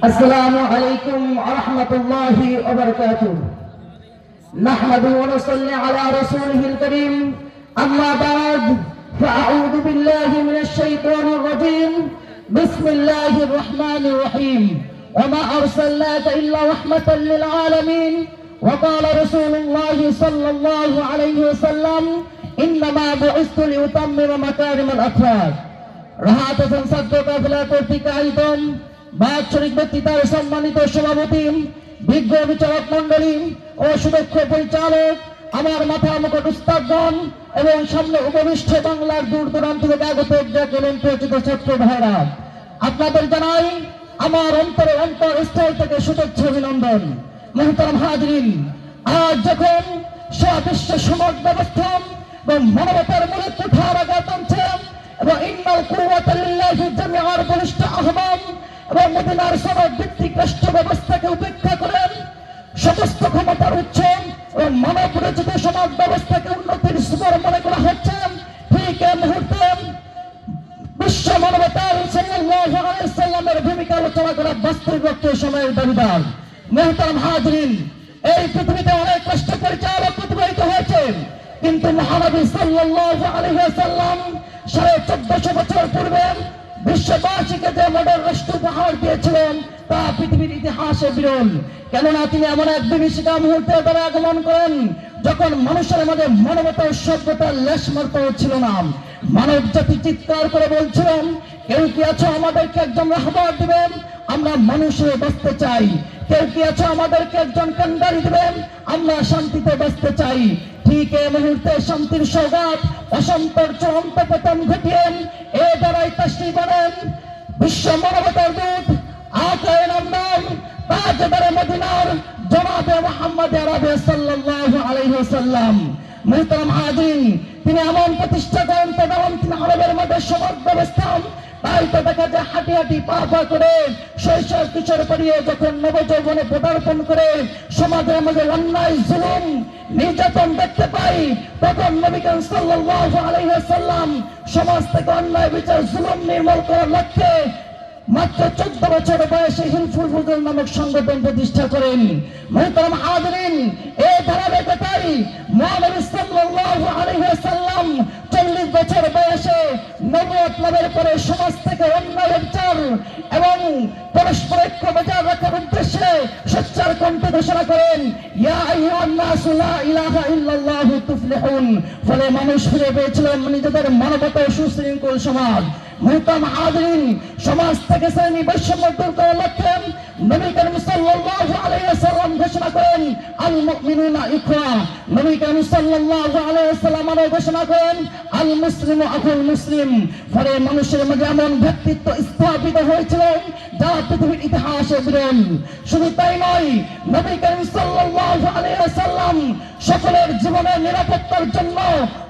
আসসালামু আলাইকুম ওয়া রাহমাতুল্লাহি ওয়া বারাকাতুহু। নাহমাদুহু ওয়া নুসাল্লি আলা রাসূলিহিল কারীম। আম্মা বা'দ, ফাআউযু বিল্লাহি মিনাশ শাইতানির রাজীম। বিসমিল্লাহির রাহমানির রাহিম। ওয়া মা আরসালনাকা ইল্লা রাহমাতাল লিল আলামিন। ওয়া ক্বালা রাসূলুল্লাহি সাল্লাল্লাহু আলাইহি ওয়াসাল্লাম, ইন্নামা বু'ইসতু লিউতাম্মিমা মাকারিমাল আখলাক। রাহাত হাসান ছাত্র কাফেলা কর্তৃক আয়োজিত বাৎসরিক বক্তৃতার সম্মানিত সভাপতি, বিজ্ঞ বিচারক মন্ডলী ও সুদক্ষ পরিচালক, আমার মাথার মুকুট উস্তাদগণ এবং সামনে উপবিষ্ট বাংলার দূর দূরান্ত থেকে আগত এবং পরিচিত ছাত্র ভাইরা, আপনাদের জানাই আমার অন্তরস্থল থেকে শুভেচ্ছা অভিনন্দন। মুহতারাম হাজিরিন, আজ যখন সারা বিশ্ব সমাজ ব্যবস্থা এবং মানবতার মূলে কুঠার আঘাত আনছে এবং ইন্নাল কুওয়াতা লিল্লাহি জামিআর বলিষ্ঠ আহ্বান এবং মদিনার সনদ ভিত্তিক রাষ্ট্র ব্যবস্থাকে উপেক্ষা করেন সমস্ত ক্ষমতার উৎস এবং মানব রচিত সমাজ ব্যবস্থাকে উন্নতির স্তর মনে করা হচ্ছে, ঠিক এই মুহূর্তে বিশ্ব মানবতার সাল্লাল্লাহু আলাইহি সাল্লামের ভূমিকা আলোচনা করা বাস্তবিক সময়ের দাবিদার। মুহতারাম হাজিরিন, এই পৃথিবীতে অনেক রাষ্ট্র পরিচালক প্রতিবাহিত হয়েছে, কিন্তু মহানবী সাল্লাল্লাহু আলাইহি ওয়াসাল্লাম 1450 বছর পূর্বে বিশ্ববাসীকে যে মডেল রাষ্ট্র উপহার দিয়েছিলেন তা পৃথিবীর ইতিহাসে বিরল। কেননা তিনি এমন এক বিভীষিকা মুহূর্তে তারা আগমন করেন যখন মানুষের মাঝে মানবতার সভ্যতার লেশ মাত্র ছিল না। মানব জাতি চিৎকার করে বলছিলেন, কেউ কি আছো আমাদেরকে একজন রাহবার দিবেন, আমরা মানুষ হয়ে বাঁচতে চাই। কেউ কি আছো আমাদেরকে একজন কান্ডারি দিবেন, আমরা শান্তিতে বাঁচতে চাই। ঠিক এই মুহূর্তে শান্তির সৌগাত অসন্তর চূড়ান্ত পতন ঘটিয়েন এ দ্বারাই তাশরীফ বলেন বিশ্ব মানবতার দূত আকায়ে নামদার তাজদারে মদিনার জনাবে মুহাম্মদ আরবি সাল্লাল্লাহু আলাইহি ওয়াসাল্লাম। মুহতারাম হাজিরিন, তিনি এমন প্রতিষ্ঠা করেন তখন তিনি আরবের মধ্যে সমাজ ব্যবস্থা, তাই তো দেখা যায় হাঁটি হাঁটি পা পা করে শৈশব কিশোর পড়িয়ে যখন নবযৌবনে পদার্পণ করে সমাজের মধ্যে অন্যায় জুলুম নির্যাতন দেখতে পাই, তখন নবী করিম সাল্লাল্লাহু আলাইহি ওয়াসাল্লাম সমাজ থেকে অন্যায় বিচার জুলুম নির্মূল করার লক্ষ্যে মাত্র 14 বছর বয়সে হিলফুল ফুজুল নামক সংগঠন প্রতিষ্ঠা করেন। মুহতারাম হাজিরিন, এই ধারাবাহিকতায় মহানবী সাল্লাল্লাহু আলাইহি ওয়াসাল্লাম 40 বছর বয়সে নবুয়ত লাভের পরে সমাজ থেকে অন্যায় বিচার এবং পরস্পর ঐক্য বজায় রাখার উদ্দেশ্যে সোচ্চার কণ্ঠে ঘোষণা করেন, ইয়া আইয়ুহান নাসু লা ইলাহা ইল্লাল্লাহু তুফলিহুন। ফলে মানুষ ফিরে পেয়েছিলেন নিজেদের মানবতা ও সুশৃঙ্খল সমাজ। মুহতারাম হাজিরিন, সমাজ থেকে শ্রেণী বৈষম্য দূর করার লক্ষ্যে নবী করিম সাল্লাল্লাহু আলাইহি ওয়াসাল্লাম ঘোষণা করেন, আল মুমিনুনা ইখওয়া। নবী করিম সাল্লাল্লাহু আলাইহি ওয়াসাল্লাম ঘোষণা করেন, আল মুসলিমু আখুল মুসলিম। ফলে মানুষের মধ্যে এমন ব্যক্তিত্ব স্থাপিত হয়েছিল যা পৃথিবীর ইতিহাসে বিরল। শুধু তাই নয়, নবী করিম সাল্লাল্লাহু আলাইহি ওয়াসাল্লাম সকলের জীবনের নিরাপত্তার জন্য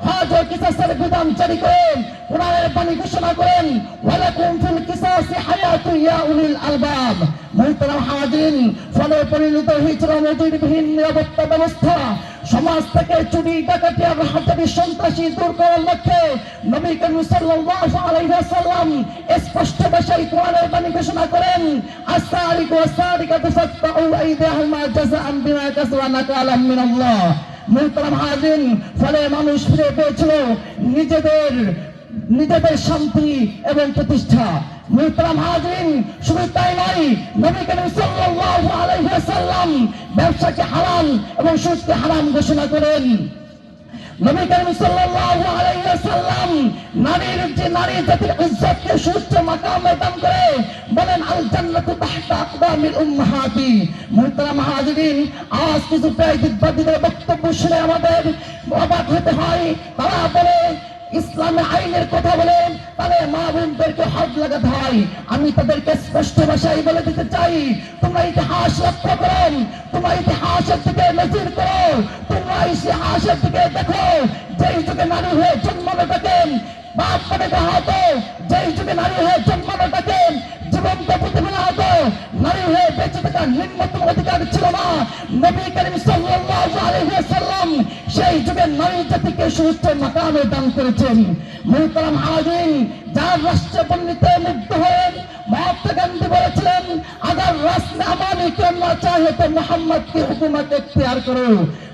হজ ও কিসাসের বিধান জারি করেন, কোরআনের বাণী ঘোষণা করেন, ওয়ালাকুম ফিল কিসাসি হায়াতু ইয়া উলিল আলবাব। মুহতারাম হাজিরিন, ফলে পরিণত হয়েছিল নজিরবিহীন নিরাপত্তা ব্যবস্থা। সমাজ থেকে চুরি ডাকাতি আর হাজারি সন্ত্রাসী দূর করার লক্ষ্যে নবী করিম সাল্লাল্লাহু আলাইহি ওয়াসাল্লাম স্পষ্ট ভাষায় কোরআনের বাণী ঘোষণা করেন, আস-সারিকু ওয়াস-সারিকাতু ফাকতাউ আইদিয়াহুমা জাযাআন বিমা কাসাবা নাকালাম মিনাল্লাহ। মুহতারাম হাজিরিন, ফলে মানুষ ফিরে পেয়েছিল নিজেদের শান্তি এবং প্রতিষ্ঠা। মুহতারাম হাজিরিন, শুধু তাই নয়, নবী করিম সাল্লাল্লাহু আলাইহি ওয়াসাল্লাম ব্যবসাকে হারাম এবং সুদকে হারাম ঘোষণা করেন। নবী করিম সাল্লাল্লাহু আলাইহি ওয়াসাল্লাম নারী জাতির ইজ্জতকে সুউচ্চ মাকামে দান করে বলেন, আল জান্নাতু তাহতা আকদামিল উম্মাহাতি। মুহতারাম হাজিরিন, আজ কিছু প্রায়দিকবাদীদের বক্তব্য শুনে আমাদের অবাক হতে হয়। তারা বলে ইসলামে আইনের কথা বলে তাহলে মা বোনদেরকে হাত লাগাতে হয়। আমি তাদেরকে স্পষ্ট ভাষায় বলে দিতে চাই, তোমরা ইতিহাস লক্ষ্য করো, তোমরা ইতিহাসের দিকে নজির করো, তোমরা ইতিহাসের দিকে দেখো, যেই যুগে নারী হয়ে জন্মানো থাকেন বাপ মনে হতো, যেই যুগে নারী হয়ে জন্মানো থাকেন জীবন্ত প্রতিফলন হতো, নারী হয়ে বেঁচে থাকার নিম্নতম অধিকার ছিল না। নবী করিম সাল্লাল্লাহু আলাইহি ওয়াসাল্লাম সেই যুগের নারী জাতিকে সুউচ্চ মাকামে দান করেছেন। মুহতারাম হাজিরিন, যার রাষ্ট্র পণ্ডিতে মুগ্ধ হয়ে মহাত্মা গান্ধী বলেছিলেন, अगर रस्म अमानी करना चाहे तो मोहम्मद की हुकूमत इख्तियार करो।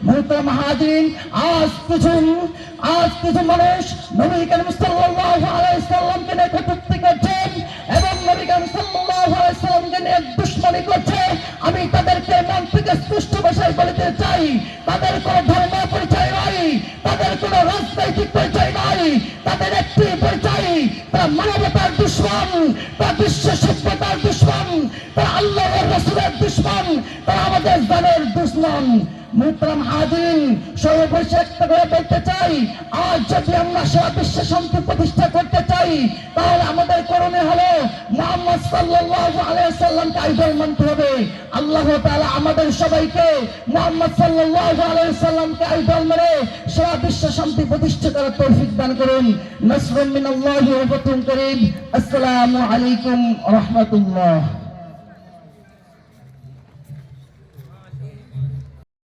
मुहतरम हाजिरीन, आज কিছু মানুষ নবী করিম সাল্লাল্লাহু আলাইহি সাল্লামকে নিয়ে কটূক্তি করছেন এবং নবী করিম সাল্লাল্লাহু আলাইহি সাল্লামকে নিয়ে দুশমনি করছে। আমি তাদেরকে মন থেকে স্পষ্ট ভাষায় বলতে চাই, তাদের কোনো ধর্ম পরিচয় নাই, তাদের কোনো রাজনৈতিক পরিচয় নাই, তাদের একটি পরিচয়, তারা মানবতার দুশমন, তারা বিশ্ব সভ্যতার দুশমন, তারা আল্লাহর রাসূলের দুশমন, তারা আমাদের জানের দুশমন। মুহতারাম হাজিরিন, সর্বশেষে একটা করে বলতে চাই, আজ যদি আমরা সারা বিশ্বে শান্তি প্রতিষ্ঠা করতে চাই, তাহলে আমাদের করণীয় হলো মুহাম্মদ সাল্লাল্লাহু আলাইহি ওয়াসাল্লামকে আইডল মানতে হবে। আল্লাহ তাআলা আমাদের সবাইকে মুহাম্মদ সাল্লাল্লাহু আলাইহি ওয়াসাল্লামকে আইডল মেনে সারা বিশ্বে শান্তি প্রতিষ্ঠা করার তৌফিক দান করুন। নাসরুম মিনাল্লাহি ওয়া ফাতহুন করিম। আসসালামু আলাইকুম ওয়া রাহমাতুল্লাহ।